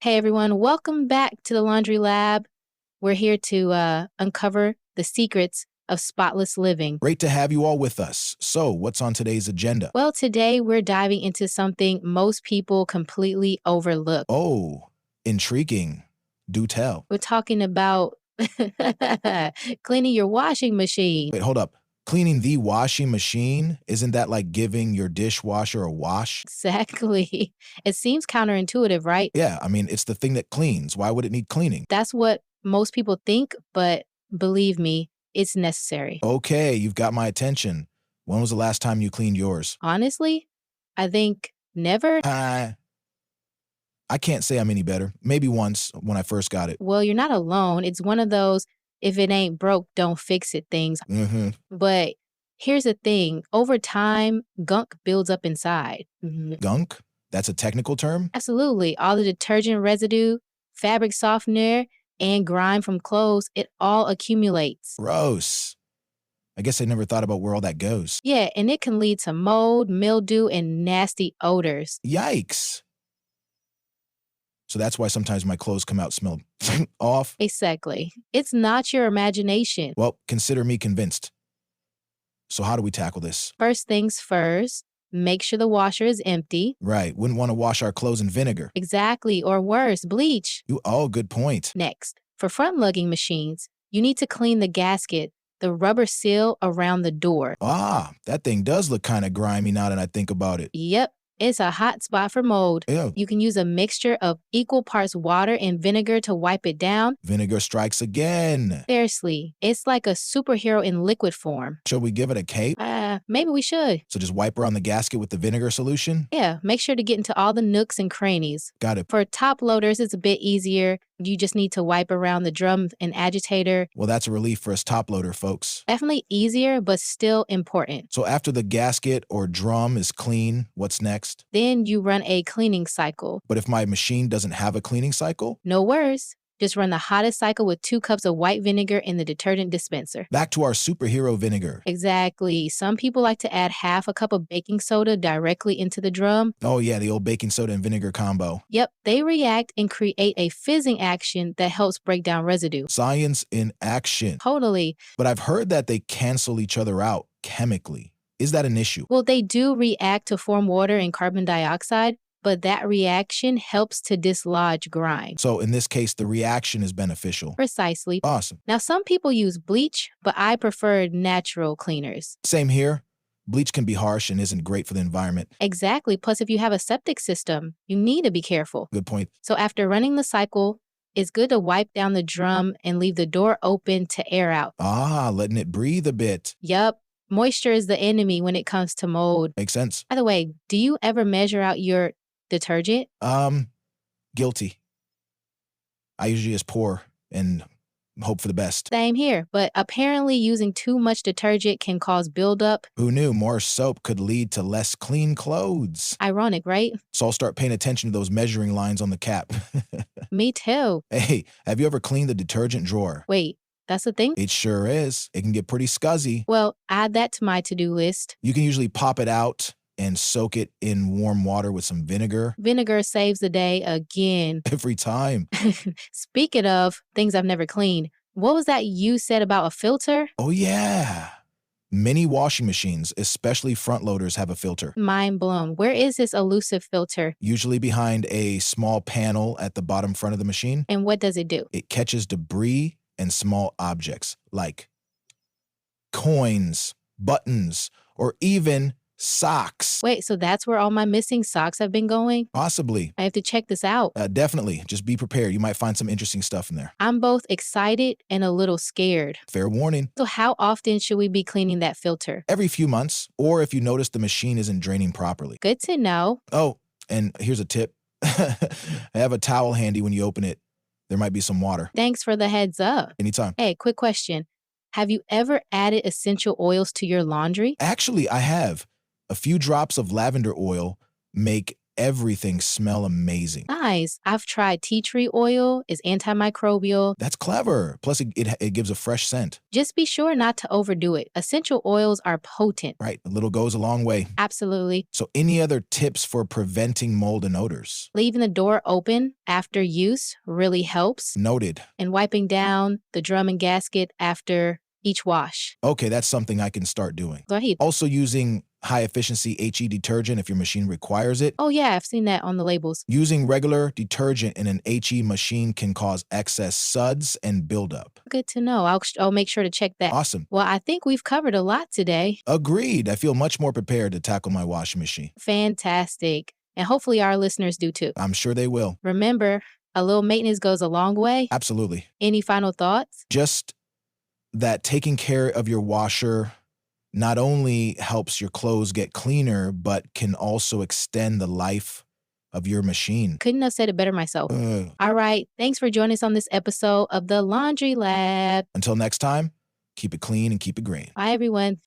Hey everyone, welcome back to the Laundry Lab. We're here to uncover the secrets of spotless living. Great to have you all with us. So, what's on today's agenda? Well, today we're diving into something most people completely overlook. Oh, intriguing. Do tell. We're talking about cleaning your washing machine. Wait, hold up. Cleaning the washing machine? Isn't that like giving your dishwasher a wash? Exactly. It seems counterintuitive, right? Yeah, I mean, it's the thing that cleans. Why would it need cleaning? That's what most people think, but believe me, it's necessary. Okay, you've got my attention. When was the last time you cleaned yours? Honestly, I think never. I can't say I'm any better. Maybe once when I first got it. Well, you're not alone. It's one of those if it ain't broke, don't fix it things. Mm-hmm. But here's the thing, over time, gunk builds up inside. Gunk? That's a technical term? Absolutely. All the detergent residue, fabric softener, and grime from clothes, it all accumulates. Gross. I guess I never thought about where all that goes. Yeah, and it can lead to mold, mildew, and nasty odors. Yikes. So that's why sometimes my clothes come out smelled off. Exactly. It's not your imagination. Well, consider me convinced. So how do we tackle this? First things first, make sure the washer is empty. Right, wouldn't want to wash our clothes in vinegar. Exactly, or worse, bleach. Good point. Next, for front lugging machines, you need to clean the gasket, the rubber seal around the door. Ah, that thing does look kind of grimy now that I think about it. Yep, it's a hot spot for mold. Ew. You can use a mixture of equal parts water and vinegar to wipe it down. Vinegar strikes again. Seriously, it's like a superhero in liquid form. Should we give it a cape? Maybe we should. So just wipe around the gasket with the vinegar solution? Yeah, make sure to get into all the nooks and crannies. Got it. For top loaders, it's a bit easier. You just need to wipe around the drum and agitator. Well, that's a relief for us top loader folks. Definitely easier, but still important. So after the gasket or drum is clean, what's next? Then you run a cleaning cycle. But if my machine doesn't have a cleaning cycle? No worries. Just run the hottest cycle with 2 cups of white vinegar in the detergent dispenser. Back to our superhero vinegar. Exactly. Some people like to add half a cup of baking soda directly into the drum. Oh yeah, the old baking soda and vinegar combo. Yep, they react and create a fizzing action that helps break down residue. Science in action. Totally. But I've heard that they cancel each other out chemically. Is that an issue? Well, they do react to form water and carbon dioxide, but that reaction helps to dislodge grime. So in this case, the reaction is beneficial. Precisely. Awesome. Now, some people use bleach, but I prefer natural cleaners. Same here. Bleach can be harsh and isn't great for the environment. Exactly. Plus, if you have a septic system, you need to be careful. Good point. So after running the cycle, it's good to wipe down the drum and leave the door open to air out. Letting it breathe a bit. Yup. Moisture is the enemy when it comes to mold. Makes sense. By the way, do you ever measure out your detergent? Guilty. I usually just pour and hope for the best. Same here, but apparently using too much detergent can cause buildup. Who knew more soap could lead to less clean clothes? Ironic, right? So I'll start paying attention to those measuring lines on the cap. Me too. Hey, have you ever cleaned the detergent drawer? Wait, that's a thing? It sure is. It can get pretty scuzzy. Well, add that to my to-do list. You can usually pop it out and soak it in warm water with some vinegar. Vinegar saves the day again. Every time. Speaking of things I've never cleaned, what was that you said about a filter? Oh, yeah. Many washing machines, especially front loaders, have a filter. Mind blown. Where is this elusive filter? Usually behind a small panel at the bottom front of the machine. And what does it do? It catches debris and small objects like coins, buttons, or even socks. Wait, so that's where all my missing socks have been going? Possibly. I have to check this out. Definitely. Just be prepared. You might find some interesting stuff in there. I'm both excited and a little scared. Fair warning. So how often should we be cleaning that filter? Every few months, or if you notice the machine isn't draining properly. Good to know. Oh, and here's a tip. Have a towel handy when you open it. There might be some water. Thanks for the heads up. Anytime. Hey, quick question. Have you ever added essential oils to your laundry? Actually, I have. A few drops of lavender oil make everything smell amazing. Nice. I've tried tea tree oil. It's antimicrobial. That's clever. Plus, it gives a fresh scent. Just be sure not to overdo it. Essential oils are potent. Right. A little goes a long way. Absolutely. So any other tips for preventing mold and odors? Leaving the door open after use really helps. Noted. And wiping down the drum and gasket after each wash. Okay, that's something I can start doing. Go ahead. Also using high-efficiency HE detergent if your machine requires it. Oh, yeah, I've seen that on the labels. Using regular detergent in an HE machine can cause excess suds and buildup. Good to know. I'll make sure to check that. Awesome. Well, I think we've covered a lot today. Agreed. I feel much more prepared to tackle my washing machine. Fantastic. And hopefully our listeners do too. I'm sure they will. Remember, a little maintenance goes a long way. Absolutely. Any final thoughts? Just that taking care of your washer not only helps your clothes get cleaner, but can also extend the life of your machine. Couldn't have said it better myself. All right. Thanks for joining us on this episode of The Laundry Lab. Until next time, keep it clean and keep it green. Bye, everyone.